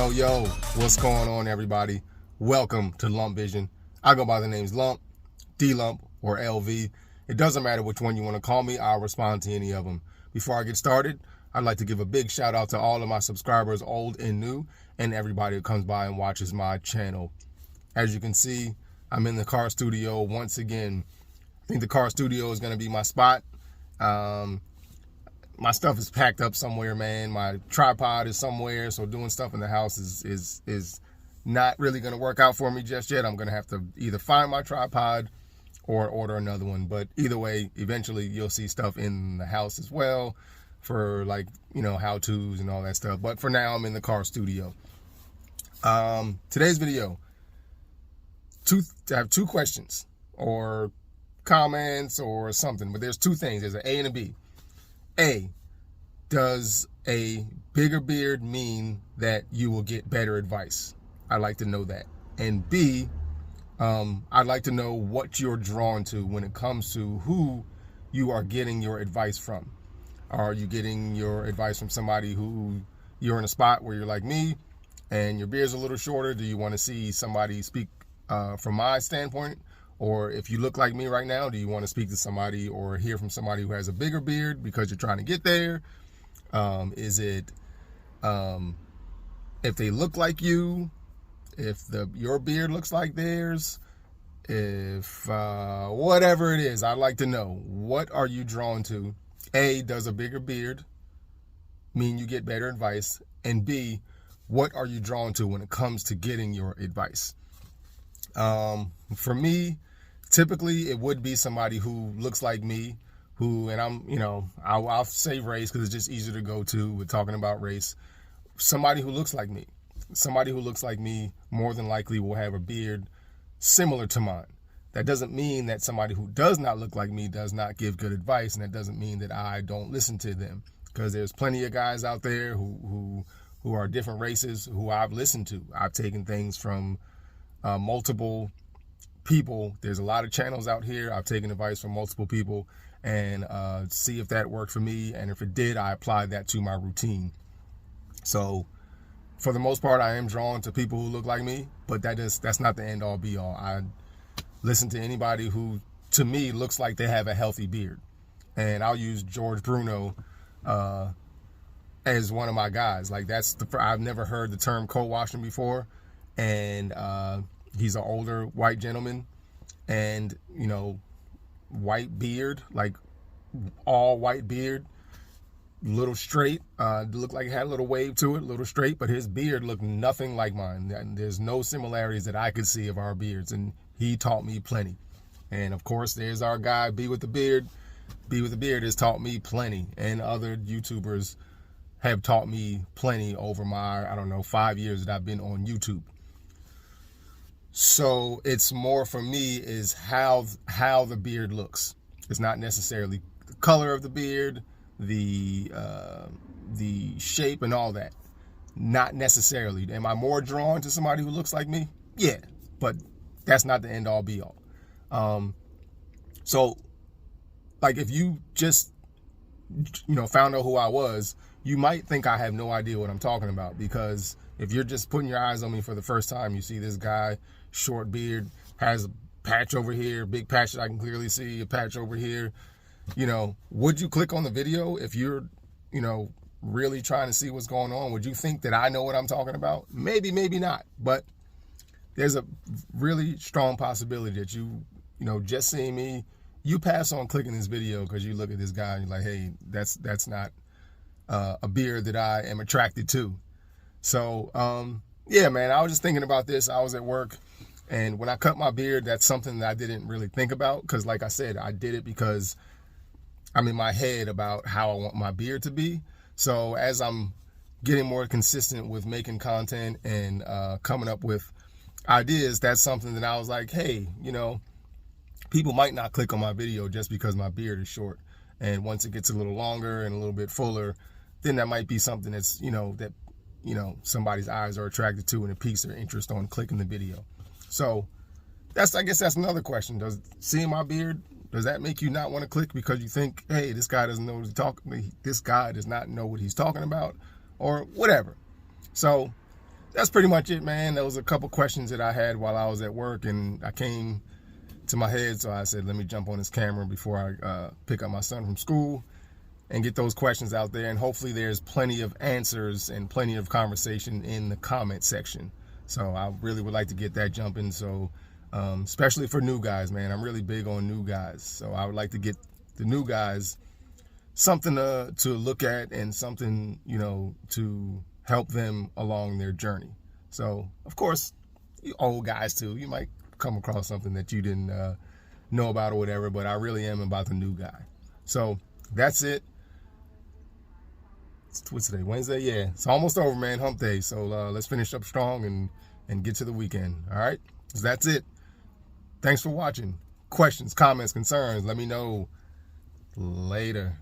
Yo, what's going on, everybody? Welcome to Lump Vision. I go by the names Lump, D-Lump, or LV. It doesn't matter which one you want to call me. I'll respond to any of them. Before I get started, I'd like to give a big shout out to all of my subscribers, old and new, and everybody who comes by and watches my channel. As you can see, I'm in the car studio once again. I think the car studio is going to be my spot. My stuff is packed up somewhere, man. My tripod is somewhere, so doing stuff in the house is not really going to work out for me just yet. I'm going to have to either find my tripod or order another one. But either way, eventually you'll see stuff in the house as well for, like, you know, how-tos and all that stuff. But for now, I'm in the car studio. Today's video, I have two questions or comments or something, but there's two things. There's an A and a B. A, does a bigger beard mean that you will get better advice? I'd like to know that. And B, I'd like to know what you're drawn to when it comes to who you are getting your advice from. Are you getting your advice from somebody who you're in a spot where you're like me and your beard's a little shorter? Do you want to see somebody speak from my standpoint? Or if you look like me right now, do you want to speak to somebody or hear from somebody who has a bigger beard because you're trying to get there? Is it if they look like you, if your beard looks like theirs, if whatever it is, I'd like to know, what are you drawn to? A, does a bigger beard mean you get better advice? And B, what are you drawn to when it comes to getting your advice? For me, typically it would be somebody who looks like me, and I'm, I'll say race because it's just easier to go to with talking about race. Somebody who looks like me. Somebody who looks like me more than likely will have a beard similar to mine. That doesn't mean that somebody who does not look like me does not give good advice, and that doesn't mean that I don't listen to them, because there's plenty of guys out there who are different races who I've listened to. I've taken things from multiple people. There's a lot of channels out here. I've taken advice from multiple people and see if that worked for me, and if it did, I applied that to my routine. So for the most part, I am drawn to people who look like me, but that's not the end all be all. I listen to anybody who, to me, looks like they have a healthy beard. And I'll use George Bruno as one of my guys. Like, I've never heard the term co-washing before. And he's an older white gentleman, and, white beard, like all white beard, little straight, looked like it had a little wave to it, a little straight, but his beard looked nothing like mine. There's no similarities that I could see of our beards, and he taught me plenty. And of course, there's our guy, B with the beard. B with the beard has taught me plenty, and other YouTubers have taught me plenty over my, 5 years that I've been on YouTube. So it's more for me is how the beard looks. It's not necessarily the color of the beard, the shape and all that. Not necessarily. Am I more drawn to somebody who looks like me? Yeah, but that's not the end all be all. So, like, if you just found out who I was, you might think I have no idea what I'm talking about, because if you're just putting your eyes on me for the first time, you see this guy, short beard, has a patch over here, big patch that I can clearly see, a patch over here. Would you click on the video if you're, really trying to see what's going on? Would you think that I know what I'm talking about? Maybe, maybe not. But there's a really strong possibility that you just seeing me, you pass on clicking this video because you look at this guy and you're like, hey, that's not a beard that I am attracted to. So, yeah, man, I was just thinking about this. I was at work, and when I cut my beard, that's something that I didn't really think about, because, like I said, I did it because I'm in my head about how I want my beard to be. So as I'm getting more consistent with making content and coming up with ideas, that's something that I was like, hey, people might not click on my video just because my beard is short. And once it gets a little longer and a little bit fuller, then that might be something that's, that somebody's eyes are attracted to, and it piques their interest on clicking the video. So I guess that's another question. Does seeing my beard, does that make you not want to click because you think, hey, this guy doesn't know what he's talking, this guy does not know what he's talking about, or whatever? So that's pretty much it, man. There was a couple questions that I had while I was at work, and I came to my head, so I said, let me jump on this camera before I pick up my son from school and get those questions out there. And hopefully there's plenty of answers and plenty of conversation in the comment section. So I really would like to get that jumping. So especially for new guys, man, I'm really big on new guys. So I would like to get the new guys something to look at and something, you know, to help them along their journey. So, of course, you old guys too, you might come across something that you didn't know about or whatever, but I really am about the new guy. So that's it. What's today? Wednesday? Yeah, it's almost over, man. Hump day. So let's finish up strong and get to the weekend. All right. So that's it. Thanks for watching. Questions, comments, concerns, let me know later.